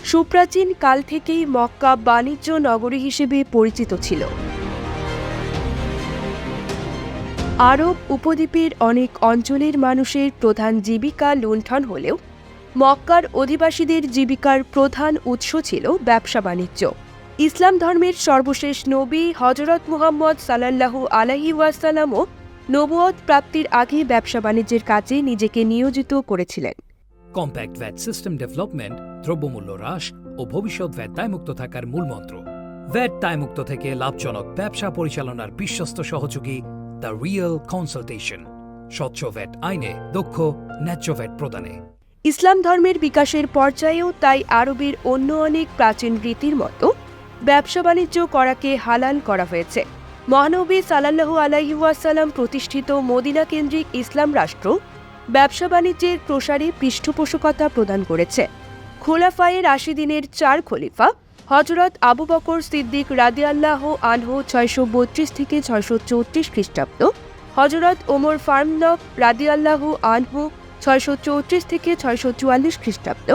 সুপ্রাচীন কাল থেকেই মক্কা বাণিজ্য নগরী হিসেবে পরিচিত ছিল। আরব উপদ্বীপের অনেক অঞ্চলের মানুষের প্রধান জীবিকা লুণ্ঠন হলেও মক্কার অধিবাসীদের জীবিকার প্রধান উৎস ছিল ব্যবসা বাণিজ্য। ইসলাম ধর্মের সর্বশেষ নবী হযরত মুহাম্মদ সাল্লাল্লাহু আলাইহি ওয়াসাল্লামও নবুয়ত প্রাপ্তির আগে ব্যবসা বাণিজ্যের কাজে নিজেকে নিয়োজিত করেছিলেন। কম্প্যাক্ট ভ্যাট সিস্টেম ডেভেলপমেন্ট, দ্রব্যমূল্য হ্রাস ও ভবিষ্যৎ ভ্যাট দায়মুক্ত থাকার মূলমন্ত্র। ভ্যাট দায়মুক্ত থেকে লাভজনক ব্যবসা পরিচালনার বিশ্বস্ত সহযোগী দ্য রিয়েল কনসালটেশন, স্বচ্ছ ভ্যাট আইনে দক্ষ ন্যায্য ভ্যাট প্রদানে। ইসলাম ধর্মের বিকাশের পর্যায়েও তাই আরবের অন্য অনেক প্রাচীন রীতির মতো ব্যবসা বাণিজ্য করাকে হালাল করা হয়েছে। মহানবী সাল্লাল্লাহু আলাইহি ওয়াসাল্লাম প্রতিষ্ঠিত মদিনা কেন্দ্রিক ইসলাম রাষ্ট্র ব্যবসা বাণিজ্যের প্রসারে পৃষ্ঠপোষকতা প্রদান করেছে। খোলাফায়ে রাশিদিনের ৪ খলিফা হযরত আবু বকর সিদ্দিক রাদিয়াল্লাহু আনহু ৬৩২ থেকে ৬৩৪ খ্রিস্টাব্দ, হযরত ওমর ফারুক রাদিয়াল্লাহু আনহু ৬৩৪ থেকে ৬৪৪ খ্রিস্টাব্দ,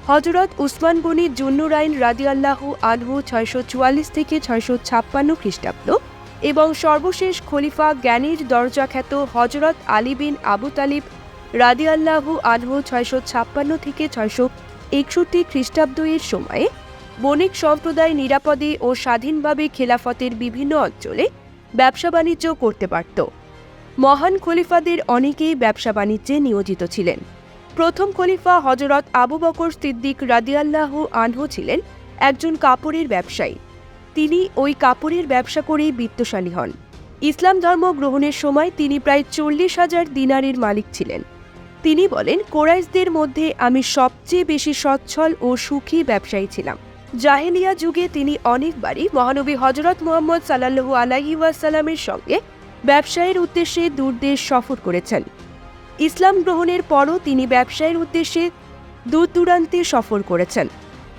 হযরত উসমান গনি জুন্নুরাইন রাদিয়াল্লাহু আনহু ৬৪৪ থেকে ৬৫৬ খ্রিস্টাব্দ এবং সর্বশেষ খলিফা জ্ঞানীর দরজাখ্যাত হযরত আলী বিন আবু তালিব রাদিয়াল্লাহু আনহু ৬৫৬ থেকে ৬৬১ খ্রিস্টাব্দ এর সময়ে বণিক সম্প্রদায় নিরাপদে ও স্বাধীনভাবে খেলাফতের বিভিন্ন অঞ্চলে ব্যবসা বাণিজ্য করতে পারত। মহান খলিফাদের অনেকেই ব্যবসা বাণিজ্যে নিয়োজিত ছিলেন। প্রথম খলিফা হযরত আবু বকর সিদ্দিক রাদিয়াল্লাহু আনহু ছিলেন একজন কাপড়ের ব্যবসায়ী। তিনি ওই কাপড়ের ব্যবসা করেই বিত্তশালী হন। ইসলাম ধর্ম গ্রহণের সময় তিনি প্রায় ৪০,০০০ দিনারের মালিক ছিলেন। তিনি বলেন, কোরাইশদের মধ্যে আমি সবচেয়ে বেশি সচ্ছল ও সুখী ব্যবসায়ী ছিলাম। জাহেলিয়া যুগে তিনি অনেকবারই মহানবী হযরত মুহাম্মদ সাল্লাল্লাহু আলাইহি ওয়াসাল্লামের সঙ্গে ব্যবসায়ের উদ্দেশ্যে দূরদেশ সফর করেছেন। ইসলাম গ্রহণের পরও তিনি ব্যবসায়ের উদ্দেশ্যে দূর দূরান্তে সফর করেছেন।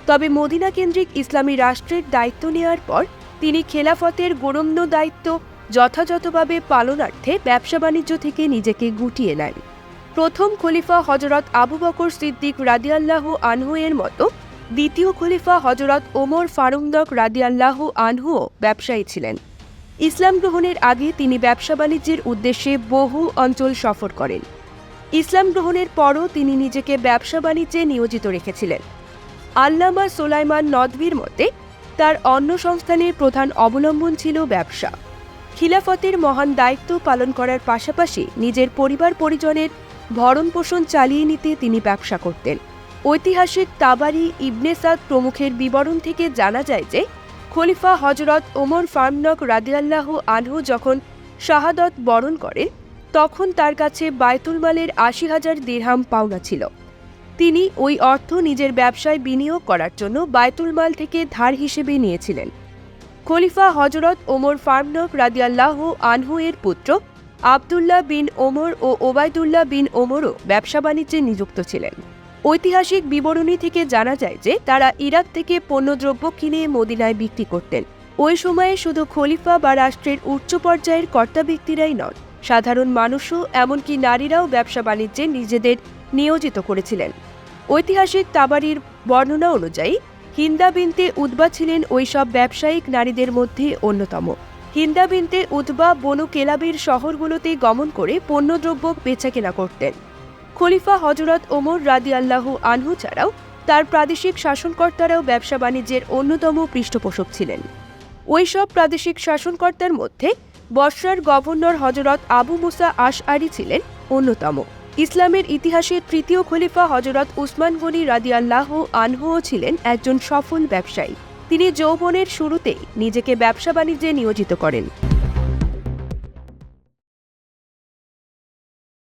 তবে মদিনা কেন্দ্রিক ইসলামী রাষ্ট্রের দায়িত্ব নেওয়ার পর তিনি খেলাফতের গরম্য দায়িত্ব যথাযথভাবে পালনার্থে ব্যবসা বাণিজ্য থেকে নিজেকে গুটিয়ে নেন। প্রথম খলিফা হযরত আবু বকর সিদ্দিক রাদিয়াল্লাহু আনহু এর মতো দ্বিতীয় খলিফা হযরত ওমর ফারুক রাদিয়াল্লাহু আনহুও ব্যবসায়ী ছিলেন। ইসলাম গ্রহণের আগে তিনি ব্যবসা বাণিজ্যের উদ্দেশ্যে বহু অঞ্চল সফর করেন। ইসলাম গ্রহণের পরও তিনি নিজেকে ব্যবসা বাণিজ্যে নিয়োজিত রেখেছিলেন। আল্লামা সুলাইমান নদভীর মতে তার অন্য সংস্থানের প্রধান অবলম্বন ছিল ব্যবসা। খিলাফতের মহান দায়িত্ব পালন করার পাশাপাশি নিজের পরিবার পরিজনের ভরণ পোষণ চালিয়ে নিতে তিনি ব্যবসা করতেন। ঐতিহাসিক তাবারি, ইবনে সাদ প্রমুখের বিবরণ থেকে জানা যায় যে খলিফা হযরত ওমর ফারুক রাদিয়াল্লাহু আনহু যখন শাহাদত বরণ করেন তখন তার কাছে বায়তুল মালের ৮০,০০০ দিরহাম পাওনা ছিল। তিনি ওই অর্থ নিজের ব্যবসায় বিনিয়োগ করার জন্য বায়তুল মাল থেকে ধার হিসেবে নিয়েছিলেন। খলিফা হযরত ওমর ফারুক রাদিয়াল্লাহু আনহু এর পুত্র আবদুল্লাহ বিন ওমর ও ওবায়দুল্লাহ বিন ওমরও ব্যবসা বাণিজ্যে নিযুক্ত ছিলেন। ঐতিহাসিক বিবরণী থেকে জানা যায় যে তারা ইরাক থেকে পণ্যদ্রব্য কিনে মদিনায় বিক্রি করতেন। ওই সময়ে শুধু খলিফা বা রাষ্ট্রের উচ্চ পর্যায়ের কর্তা ব্যক্তিরাই নন, সাধারণ মানুষও এমনকি নারীরাও ব্যবসা বাণিজ্যে নিজেদের নিয়োজিত করেছিলেন। ঐতিহাসিক তাবারির বর্ণনা অনুযায়ী হিন্দা বিনতে উতবা ছিলেন ওই সব ব্যবসায়িক নারীদের মধ্যে অন্যতম। হিন্দা বিনতে উতবা বনু কেলাবের শহরগুলোতে গমন করে পণ্যদ্রব্য বেচাকেনা করতেন। খলিফা হযরত ওমর রাদিয়াল্লাহু আনহু ছাড়াও তার প্রাদেশিক শাসনকর্তারাও ব্যবসা বাণিজ্যের অন্যতম পৃষ্ঠপোষক ছিলেন। ওই সব প্রাদেশিক শাসনকর্তার মধ্যে বসরার গভর্নর হযরত আবু মুসা আশআরি ছিলেন অন্যতম। ইসলামের ইতিহাসের তৃতীয় খলিফা হযরত উসমান গনি রাদিয়াল্লাহু আনহুও ছিলেন একজন সফল ব্যবসায়ী। তিনি যৌবনের শুরুতেই নিজেকে ব্যবসা বাণিজ্যে নিয়োজিত করেন।